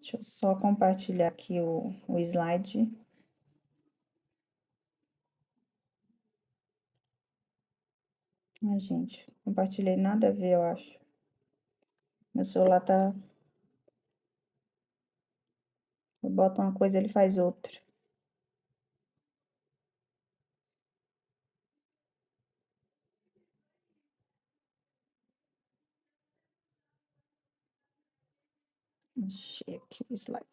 Deixa eu só compartilhar aqui o slide. Ai, gente, compartilhei nada a ver, eu acho. Meu celular tá. Eu boto uma coisa, ele faz outra. Achei aqui o slide.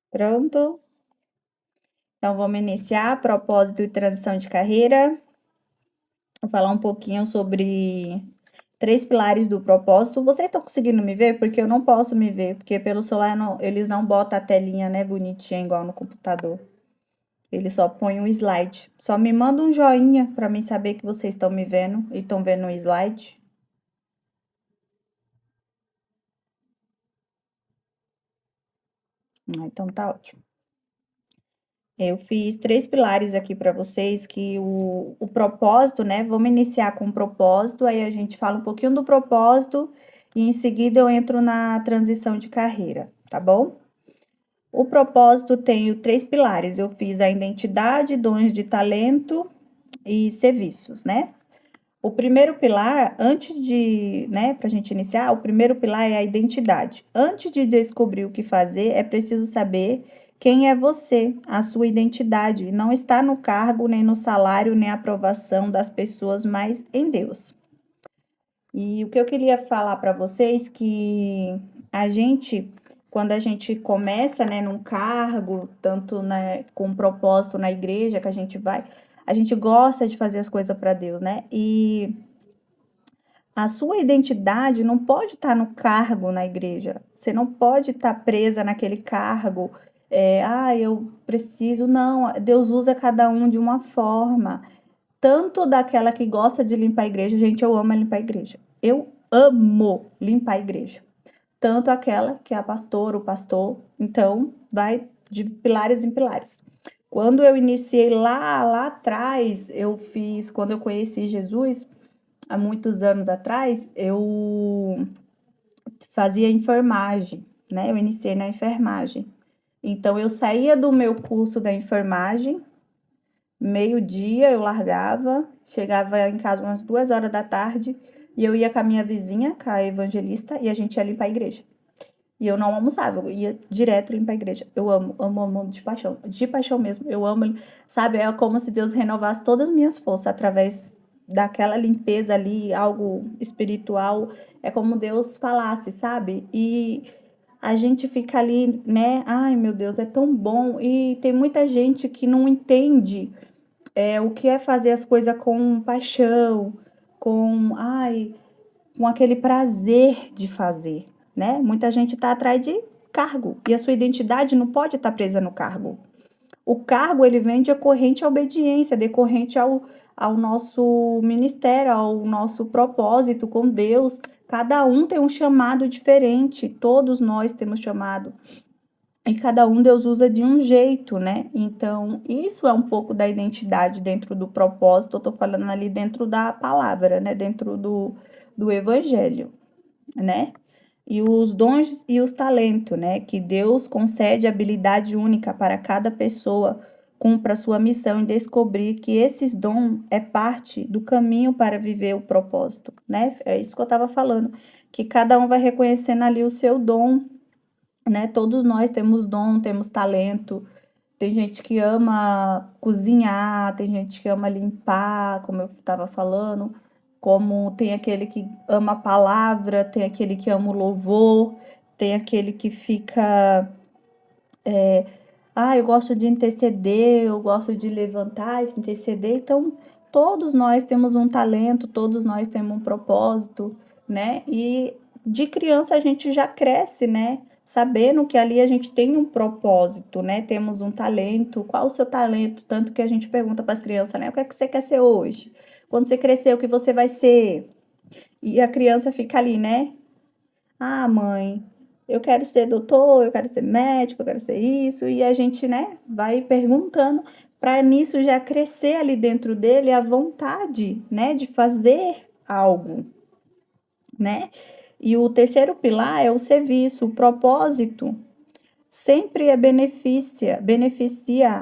Pronto? Então, vamos iniciar propósito e transição de carreira. Vou falar um pouquinho sobre 3 pilares do propósito. Vocês estão conseguindo me ver? Porque eu não posso me ver, porque pelo celular eles não botam a telinha, né, bonitinha, igual no computador. Eles só põem um slide. Só me manda um joinha para mim saber que vocês estão me vendo e estão vendo o slide. Então tá ótimo. Eu fiz 3 pilares aqui para vocês, que o propósito, né? Vamos iniciar com o propósito, aí a gente fala um pouquinho do propósito e em seguida eu entro na transição de carreira, tá bom? O propósito tem 3 pilares. Eu fiz a identidade, dons de talento e serviços, né? O primeiro pilar, antes de, né, para a gente iniciar, o primeiro pilar é a identidade. Antes de descobrir o que fazer, é preciso saber quem é você, a sua identidade. Não está no cargo, nem no salário, nem a aprovação das pessoas, mas em Deus. E o que eu queria falar para vocês que a gente, quando a gente começa, né, num cargo, tanto né, com um propósito na igreja que a gente gosta de fazer as coisas para Deus, né? E a sua identidade não pode estar no cargo na igreja. Você não pode estar presa naquele cargo. Eu preciso. Não, Deus usa cada um de uma forma. Tanto daquela que gosta de limpar a igreja. Gente, eu amo limpar a igreja. Eu amo limpar a igreja. Tanto aquela que é a pastora, o pastor. Então, vai de pilares em pilares. Quando eu iniciei lá atrás, quando eu conheci Jesus, há muitos anos atrás, eu fazia enfermagem, né? Eu iniciei na enfermagem. Então, eu saía do meu curso da enfermagem, meio-dia eu largava, chegava em casa umas 2 horas da tarde, e eu ia com a minha vizinha, com a evangelista, e a gente ia limpar a igreja. E eu não almoçava, eu ia direto limpar a igreja. Eu amo de paixão mesmo. Eu amo, sabe? É como se Deus renovasse todas as minhas forças através daquela limpeza ali, algo espiritual. É como Deus falasse, sabe? E a gente fica ali, né? Ai, meu Deus, é tão bom. E tem muita gente que não entende o que é fazer as coisas com paixão, com aquele prazer de fazer, né? Muita gente está atrás de cargo e a sua identidade não pode estar presa no cargo. O cargo ele vem decorrente à obediência, decorrente ao nosso ministério, ao nosso propósito com Deus. Cada um tem um chamado diferente, todos nós temos chamado. E cada um Deus usa de um jeito, né? Então, isso é um pouco da identidade dentro do propósito. Eu tô falando ali dentro da palavra, né? Dentro do evangelho, né? E os dons e os talentos, né? Que Deus concede habilidade única para cada pessoa cumpra a sua missão e descobrir que esses dons é parte do caminho para viver o propósito, né? É isso que eu estava falando, que cada um vai reconhecendo ali o seu dom, né? Todos nós temos dom, temos talento. Tem gente que ama cozinhar, tem gente que ama limpar, como eu estava falando, como tem aquele que ama a palavra, tem aquele que ama o louvor, tem aquele que fica, eu gosto de interceder, eu gosto de levantar, de interceder. Então, todos nós temos um talento, todos nós temos um propósito, né? E de criança a gente já cresce, né? Sabendo que ali a gente tem um propósito, né? Temos um talento. Qual o seu talento? Tanto que a gente pergunta para as crianças, né? O que é que você quer ser hoje? Quando você crescer, o que você vai ser? E a criança fica ali, né? Ah, mãe, eu quero ser doutor, eu quero ser médico, eu quero ser isso. E a gente, né, vai perguntando para nisso já crescer ali dentro dele a vontade, né, de fazer. algo, né? E o terceiro pilar é o serviço. O propósito sempre beneficia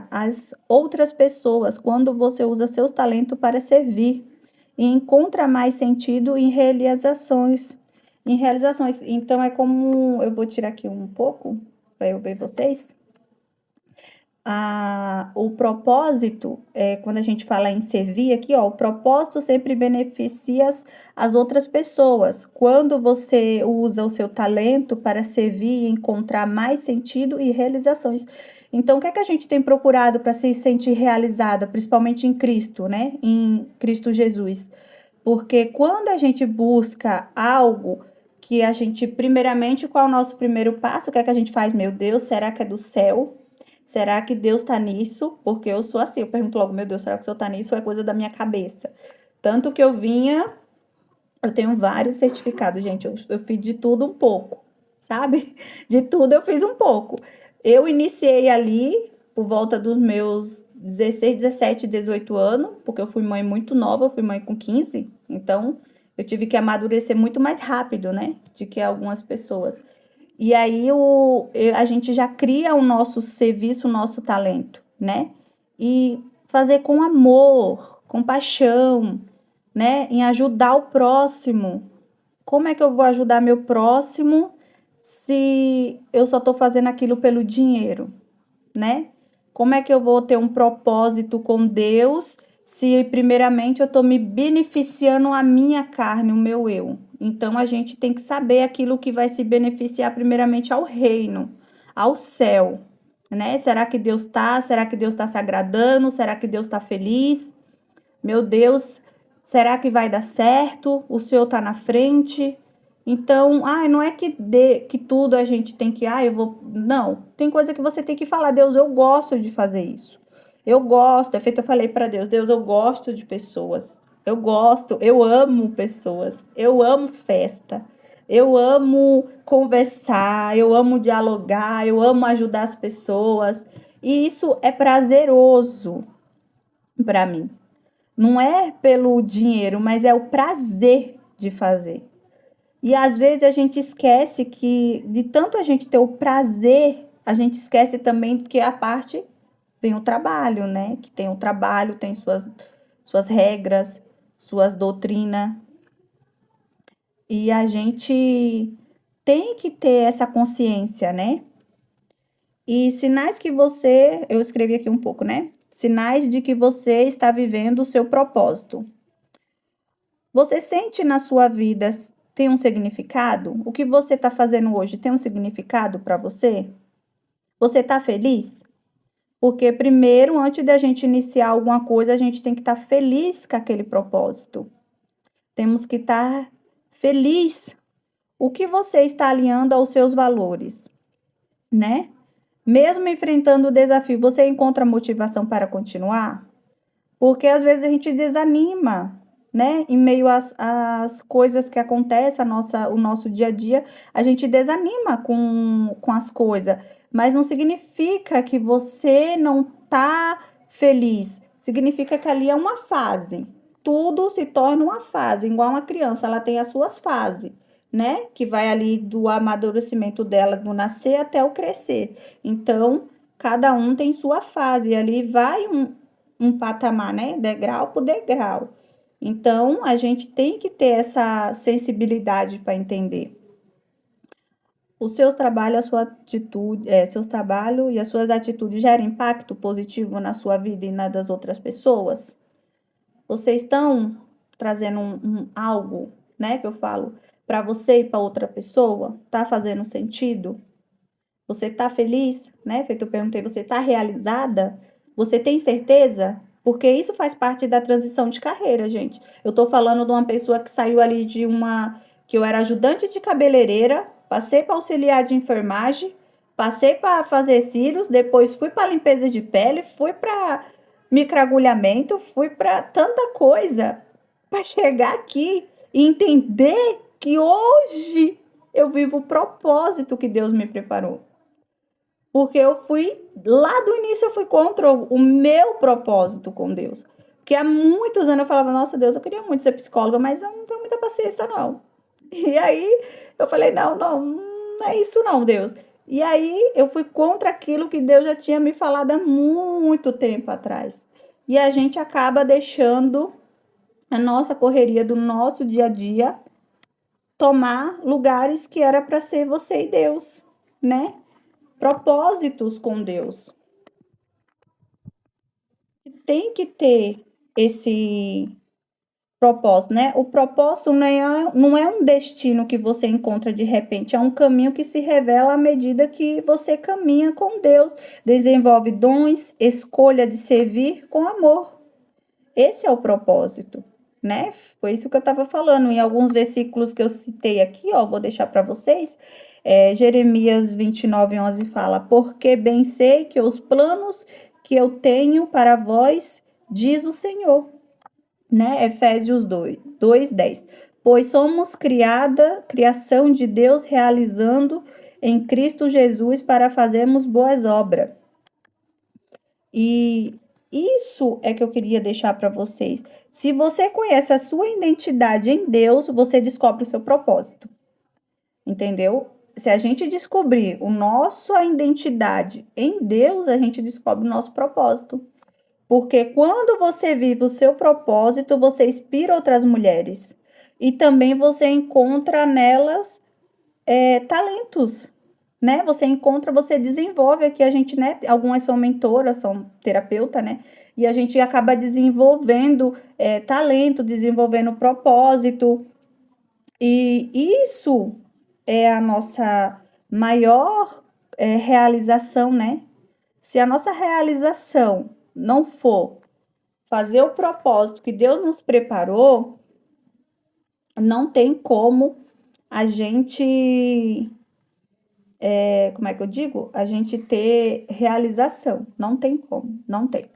as outras pessoas quando você usa seus talentos para servir e encontra mais sentido em realizações. Então é como eu vou tirar aqui um pouco para eu ver vocês. O propósito, quando a gente fala em servir aqui, ó, o propósito sempre beneficia as outras pessoas. Quando você usa o seu talento para servir e encontrar mais sentido e realizações. Então, o que é que a gente tem procurado para se sentir realizada, principalmente em Cristo, né? Em Cristo Jesus. Porque quando a gente busca algo que a gente, primeiramente, qual é o nosso primeiro passo? O que é que a gente faz? Meu Deus, será que é do céu? Será que Deus está nisso? Porque eu sou assim, eu pergunto logo, meu Deus, será que o Senhor está nisso ou é coisa da minha cabeça? Tanto que eu tenho vários certificados, gente, eu fiz de tudo um pouco, sabe? De tudo eu fiz um pouco. Eu iniciei ali por volta dos meus 16, 17, 18 anos, porque eu fui mãe muito nova, eu fui mãe com 15, então eu tive que amadurecer muito mais rápido, né? De que algumas pessoas. E aí a gente já cria o nosso serviço, o nosso talento, né? E fazer com amor, com paixão, né? Em ajudar o próximo. Como é que eu vou ajudar meu próximo se eu só estou fazendo aquilo pelo dinheiro, né? Como é que eu vou ter um propósito com Deus se primeiramente eu estou me beneficiando a minha carne, o meu eu? Então a gente tem que saber aquilo que vai se beneficiar primeiramente ao reino, ao céu, né? Será que Deus está? Será que Deus está se agradando? Será que Deus está feliz? Meu Deus, será que vai dar certo? O Senhor está na frente? Então, não é que tudo a gente tem que, eu vou. Não, tem coisa que você tem que falar, Deus, eu gosto de fazer isso. Eu gosto, é feito, eu falei para Deus, Deus, eu gosto de pessoas. Eu gosto, eu amo pessoas. Eu amo festa. Eu amo conversar, eu amo dialogar, eu amo ajudar as pessoas. E isso é prazeroso para mim. Não é pelo dinheiro, mas é o prazer de fazer. E às vezes a gente esquece que, de tanto a gente ter o prazer, a gente esquece também que a parte vem o trabalho, né? Que tem o trabalho, tem suas regras, suas doutrinas. E a gente tem que ter essa consciência, né? E sinais que eu escrevi aqui um pouco, né? Sinais de que você está vivendo o seu propósito. Você sente na sua vida tem um significado? O que você está fazendo hoje tem um significado para você? Você está feliz? Porque primeiro, antes da gente iniciar alguma coisa, a gente tem que estar feliz com aquele propósito. Temos que estar feliz. O que você está alinhando aos seus valores, né? Mesmo enfrentando o desafio, você encontra motivação para continuar? Porque às vezes a gente desanima, né? Em meio às coisas que acontecem, o nosso dia a dia, a gente desanima com as coisas. Mas não significa que você não tá feliz. Significa que ali é uma fase. Tudo se torna uma fase, igual uma criança, ela tem as suas fases, né? Que vai ali do amadurecimento dela, do nascer até o crescer. Então, cada um tem sua fase, e ali vai um patamar, né? Degrau por degrau. Então, a gente tem que ter essa sensibilidade para entender. Os seus trabalhos, a sua atitude, seus trabalhos e as suas atitudes geram impacto positivo na sua vida e na das outras pessoas? Vocês estão trazendo algo, né, que eu falo, para você e para outra pessoa? Tá fazendo sentido? Você tá feliz, né? Feito eu perguntei, você tá realizada? Você tem certeza? Porque isso faz parte da transição de carreira, gente. Eu tô falando de uma pessoa que saiu ali que eu era ajudante de cabeleireira, passei para auxiliar de enfermagem, passei para fazer cílios, depois fui para limpeza de pele, fui para microagulhamento, fui para tanta coisa para chegar aqui e entender que hoje eu vivo o propósito que Deus me preparou. Porque lá do início eu fui contra o meu propósito com Deus. Porque há muitos anos eu falava, nossa Deus, eu queria muito ser psicóloga, mas eu não tenho muita paciência, não. E aí eu falei, não, não, não é isso não, Deus. E aí eu fui contra aquilo que Deus já tinha me falado há muito tempo atrás. E a gente acaba deixando a nossa correria do nosso dia a dia tomar lugares que era para ser você e Deus, né? Propósitos com Deus. Tem que ter esse propósito, né? O propósito não é um destino que você encontra de repente, é um caminho que se revela à medida que você caminha com Deus, desenvolve dons, escolha de servir com amor. Esse é o propósito, né? Foi isso que eu estava falando em alguns versículos que eu citei aqui, ó, vou deixar para vocês. Jeremias 29:11 fala: Porque bem sei que os planos que eu tenho para vós, diz o Senhor, né? Efésios 2:10. Pois somos criação de Deus realizando em Cristo Jesus para fazermos boas obras. E isso é que eu queria deixar para vocês. Se você conhece a sua identidade em Deus, você descobre o seu propósito. Entendeu? Se a gente descobrir nossa identidade em Deus, a gente descobre o nosso propósito. Porque quando você vive o seu propósito, você inspira outras mulheres. E também você encontra nelas talentos, né? Você encontra, você desenvolve aqui, a gente, né? Algumas são mentoras, são terapeuta, né? E a gente acaba desenvolvendo talento, desenvolvendo propósito. E isso é a nossa maior realização, né? Se a nossa realização não for fazer o propósito que Deus nos preparou, não tem como a gente, como é que eu digo? A gente ter realização. Não tem como, não tem.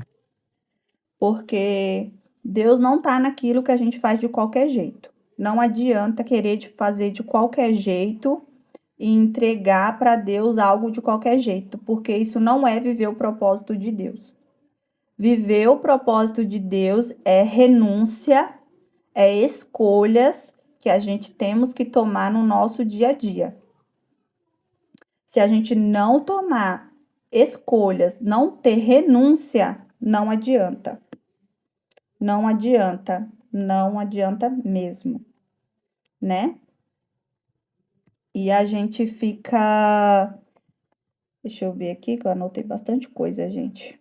Porque Deus não tá naquilo que a gente faz de qualquer jeito. Não adianta querer fazer de qualquer jeito e entregar para Deus algo de qualquer jeito, porque isso não é viver o propósito de Deus. Viver o propósito de Deus é renúncia, é escolhas que a gente temos que tomar no nosso dia a dia. Se a gente não tomar escolhas, não ter renúncia, não adianta. Não adianta, não adianta mesmo, né? E a gente fica. Deixa eu ver aqui, que eu anotei bastante coisa, gente.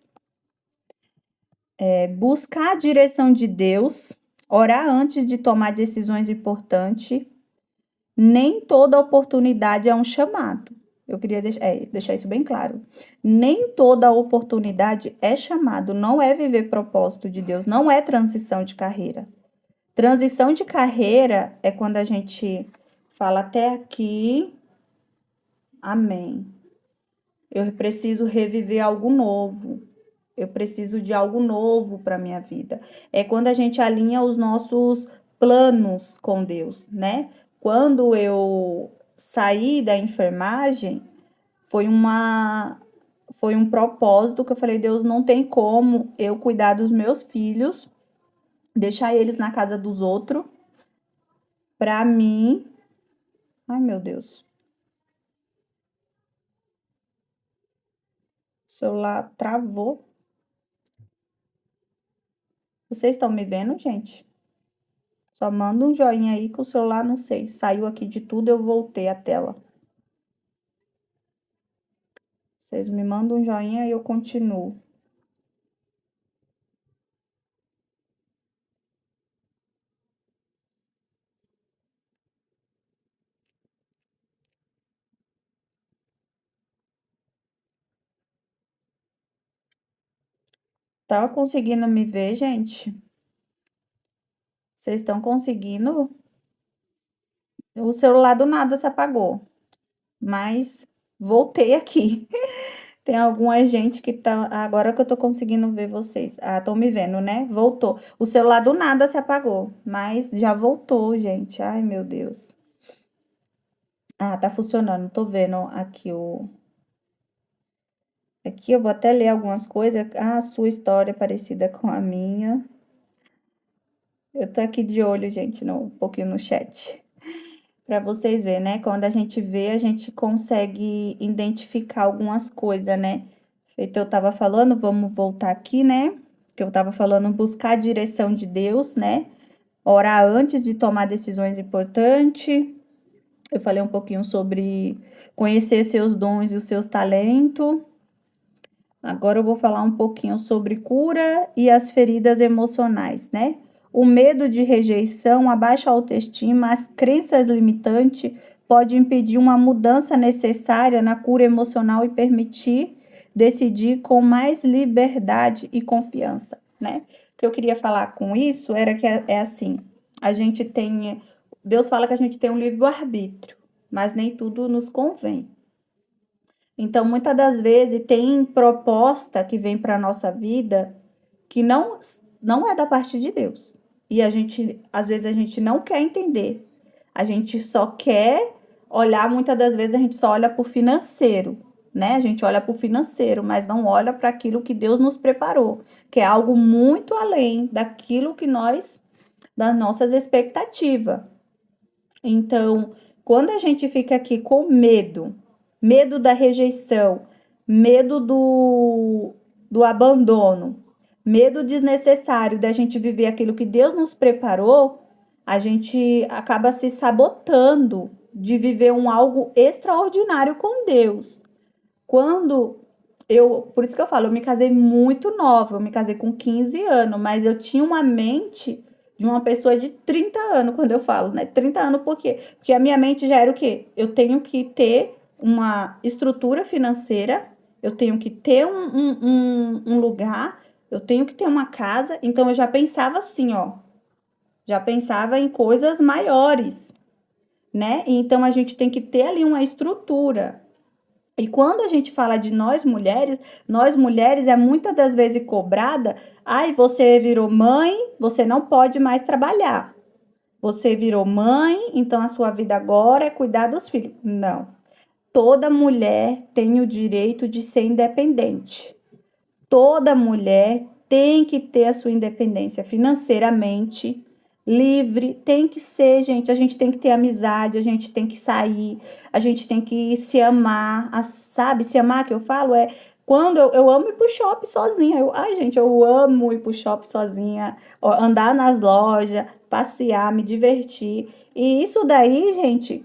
Buscar a direção de Deus, orar antes de tomar decisões importantes. Nem toda oportunidade é um chamado. Eu queria deixar isso bem claro. Nem toda oportunidade é chamado, não é viver propósito de Deus, não é transição de carreira. Transição de carreira é quando a gente fala até aqui, amém. Eu preciso reviver algo novo. Eu preciso de algo novo para minha vida. É quando a gente alinha os nossos planos com Deus, né? Quando eu saí da enfermagem, foi um propósito que eu falei, Deus, não tem como eu cuidar dos meus filhos, deixar eles na casa dos outros, para mim. Ai, meu Deus. O celular travou. Vocês estão me vendo, gente? Só manda um joinha aí que o celular, não sei, saiu aqui de tudo, eu voltei a tela. Vocês me mandam um joinha e eu continuo. Tá conseguindo me ver, gente? Vocês estão conseguindo? O celular do nada se apagou, mas voltei aqui. Tem alguma gente que tá. Agora que eu tô conseguindo ver vocês. Ah, estão me vendo, né? Voltou. O celular do nada se apagou, mas já voltou, gente. Ai, meu Deus. Ah, tá funcionando. Tô vendo aqui o. Aqui eu vou até ler algumas coisas. Ah, a sua história é parecida com a minha. Eu tô aqui de olho, gente, um pouquinho no chat. Para vocês verem, né? Quando a gente vê, a gente consegue identificar algumas coisas, né? Feito eu tava falando, vamos voltar aqui, né? Que eu tava falando, buscar a direção de Deus, né? Orar antes de tomar decisões importantes. Eu falei um pouquinho sobre conhecer seus dons e os seus talentos. Agora eu vou falar um pouquinho sobre cura e as feridas emocionais, né? O medo de rejeição, a baixa autoestima, as crenças limitantes pode impedir uma mudança necessária na cura emocional e permitir decidir com mais liberdade e confiança, né? O que eu queria falar com isso era que é assim, a gente tem, Deus fala que a gente tem um livre-arbítrio, mas nem tudo nos convém. Então, muitas das vezes tem proposta que vem para a nossa vida que não é da parte de Deus. E às vezes a gente não quer entender. A gente só quer olhar, muitas das vezes a gente só olha para o financeiro, né? A gente olha para o financeiro, mas não olha para aquilo que Deus nos preparou, que é algo muito além daquilo que das nossas expectativas. Então, quando a gente fica aqui com medo da rejeição, medo do abandono, medo desnecessário da gente viver aquilo que Deus nos preparou, a gente acaba se sabotando de viver algo extraordinário com Deus. Por isso que eu falo, eu me casei muito nova, eu me casei com 15 anos, mas eu tinha uma mente de uma pessoa de 30 anos, quando eu falo, né? 30 anos por quê? Porque a minha mente já era o quê? Eu tenho que ter uma estrutura financeira, eu tenho que ter um lugar, eu tenho que ter uma casa, então eu já pensava assim, ó, já pensava em coisas maiores, né? Então a gente tem que ter ali uma estrutura. E quando a gente fala de nós mulheres é muitas das vezes cobrada, ai, você virou mãe, você não pode mais trabalhar. Você virou mãe, então a sua vida agora é cuidar dos filhos. Não. Toda mulher tem o direito de ser independente. Toda mulher tem que ter a sua independência financeiramente, livre, tem que ser, gente, a gente tem que ter amizade, a gente tem que sair, a gente tem que se amar, sabe? Se amar que eu falo é quando eu amo ir pro shopping sozinha. Ai, gente, eu amo ir pro shopping sozinha, andar nas lojas, passear, me divertir. E isso daí, gente,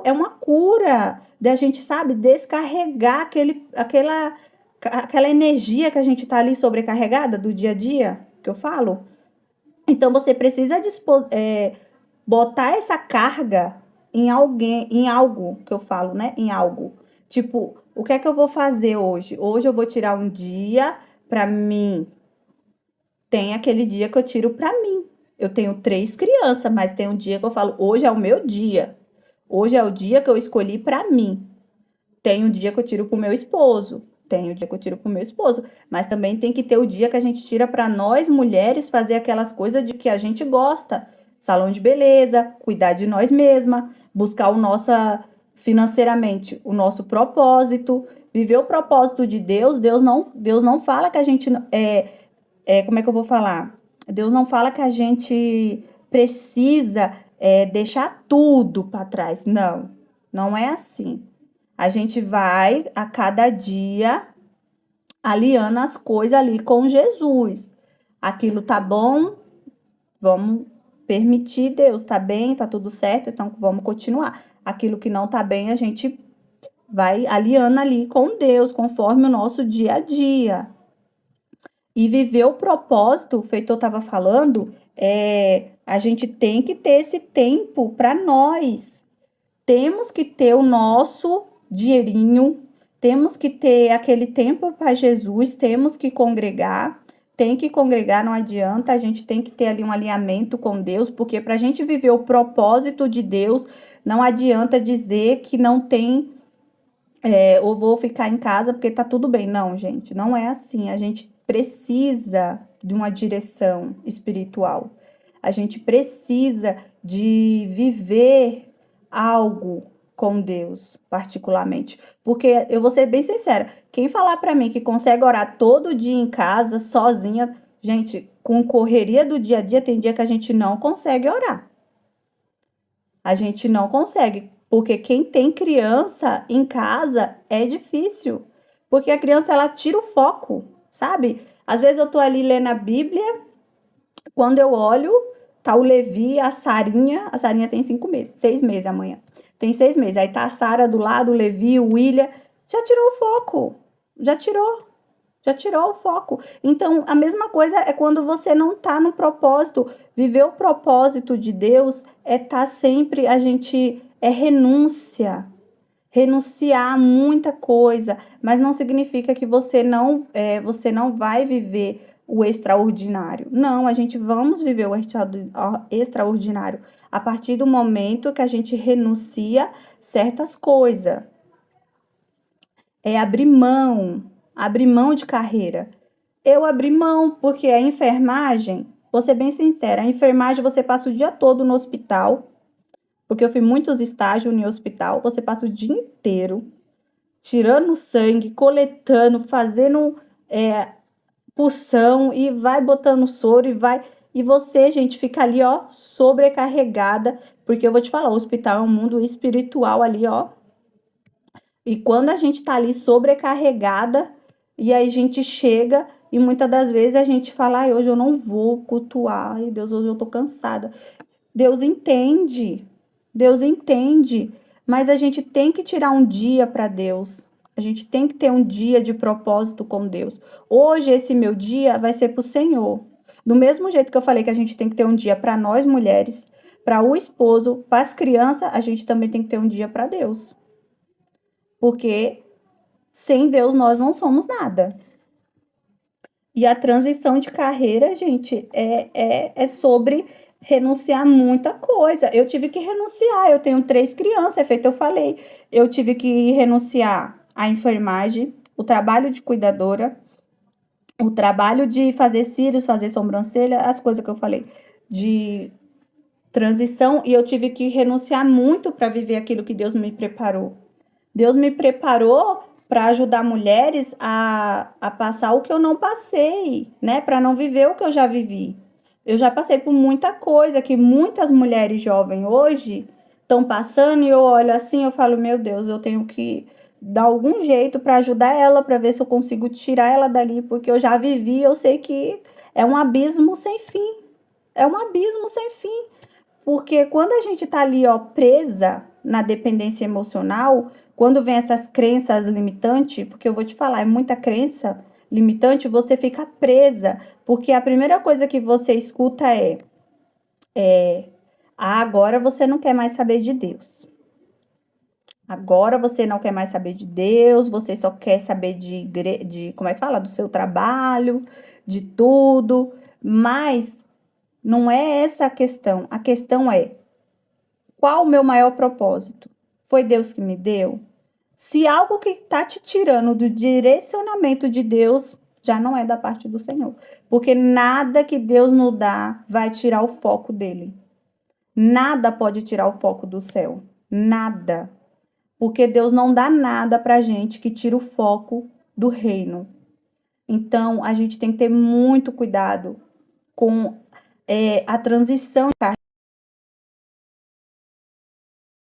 é uma cura da gente, sabe, descarregar aquela energia que a gente tá ali sobrecarregada do dia a dia, que eu falo. Então você precisa botar essa carga em alguém, em algo que eu falo, né? Em algo. Tipo, o que é que eu vou fazer hoje? Hoje eu vou tirar um dia para mim. Tem aquele dia que eu tiro para mim. Eu tenho 3 crianças, mas tem um dia que eu falo, hoje é o meu dia. Hoje é o dia que eu escolhi para mim. Tem um dia que eu tiro pro meu esposo. Tem o dia que eu tiro pro meu esposo. Mas também tem que ter o dia que a gente tira para nós mulheres fazer aquelas coisas de que a gente gosta. Salão de beleza, cuidar de nós mesma, buscar o nosso financeiramente, o nosso propósito, viver o propósito de Deus. Deus não fala que a gente como é que eu vou falar? Deus não fala que a gente precisa deixar tudo para trás. Não, não é assim. A gente vai a cada dia aliando as coisas ali com Jesus. Aquilo tá bom, vamos permitir Deus, tá bem, tá tudo certo, então vamos continuar. Aquilo que não tá bem, a gente vai aliando ali com Deus, conforme o nosso dia a dia. E viver o propósito, feito eu estava falando, a gente tem que ter esse tempo para nós. Temos que ter o nosso dinheirinho, temos que ter aquele tempo para Jesus, temos que congregar, tem que congregar, não adianta, a gente tem que ter ali um alinhamento com Deus, porque para a gente viver o propósito de Deus, não adianta dizer que não tem, ou vou ficar em casa porque tá tudo bem. Não, gente, não é assim. A gente precisa de uma direção espiritual. A gente precisa de viver algo com Deus, particularmente. Porque eu vou ser bem sincera, quem falar para mim que consegue orar todo dia em casa, sozinha, Gente, com correria do dia a dia, tem dia que a gente não consegue orar. A gente não consegue, porque quem tem criança em casa é difícil, porque a criança ela tira o foco, sabe? Às vezes eu tô ali lendo a Bíblia, quando eu olho, tá o Levi, a Sarinha tem 5 meses, 6 meses amanhã. Tem 6 meses. Aí tá a Sara do lado, o Levi, o William. Já tirou o foco. Já tirou. Já tirou o foco. Então, a mesma coisa é quando você não tá no propósito. Viver o propósito de Deus é estar sempre, a gente, é renúncia. Renunciar a muita coisa, mas não significa que você não vai viver o extraordinário. Não, a gente vamos viver o extraordinário a partir do momento que a gente renuncia certas coisas. É abrir mão de carreira. Eu abri mão porque a enfermagem, vou ser bem sincera, a enfermagem você passa o dia todo no hospital, porque eu fiz muitos estágios no hospital, você passa o dia inteiro tirando sangue, coletando, fazendo pulsão e vai botando soro e vai. E você, gente, fica ali, ó, sobrecarregada, porque eu vou te falar, o hospital é um mundo espiritual ali, ó. E quando a gente tá ali sobrecarregada, e aí a gente chega e muitas das vezes a gente fala, ai, hoje eu não vou cultuar, ai, Deus, hoje eu tô cansada. Deus entende, Deus entende, mas a gente tem que tirar um dia para Deus. A gente tem que ter um dia de propósito com Deus. Hoje, esse meu dia vai ser para o Senhor. Do mesmo jeito que eu falei que a gente tem que ter um dia para nós mulheres, para o esposo, para as crianças, a gente também tem que ter um dia para Deus. Porque sem Deus nós não somos nada. E a transição de carreira, gente, é sobre renunciar a muita coisa. Eu tive que renunciar, eu tenho 3 crianças, é feito eu falei. Eu tive que renunciar à enfermagem, o trabalho de cuidadora, o trabalho de fazer cílios, fazer sobrancelha, as coisas que eu falei, de transição, e eu tive que renunciar muito para viver aquilo que Deus me preparou. Deus me preparou para ajudar mulheres a passar o que eu não passei, né? Para não viver o que eu já vivi. Eu já passei por muita coisa que muitas mulheres jovens hoje estão passando e eu olho assim, eu falo, meu Deus, eu tenho que dar algum jeito para ajudar ela, para ver se eu consigo tirar ela dali, porque eu já vivi, eu sei que é um abismo sem fim. É um abismo sem fim. Porque quando a gente tá ali, ó, presa na dependência emocional, quando vem essas crenças limitantes, porque eu vou te falar, é muita crença limitante, você fica presa, porque a primeira coisa que você escuta agora você não quer mais saber de Deus. Agora você não quer mais saber de Deus, você só quer saber como é que fala? Do seu trabalho, de tudo, mas não é essa a questão. A questão é: qual o meu maior propósito? Foi Deus que me deu? Se algo que está te tirando do direcionamento de Deus, já não é da parte do Senhor. Porque nada que Deus nos dá vai tirar o foco dele. Nada pode tirar o foco do céu. Nada. Porque Deus não dá nada pra gente que tira o foco do reino. Então, a gente tem que ter muito cuidado com a transição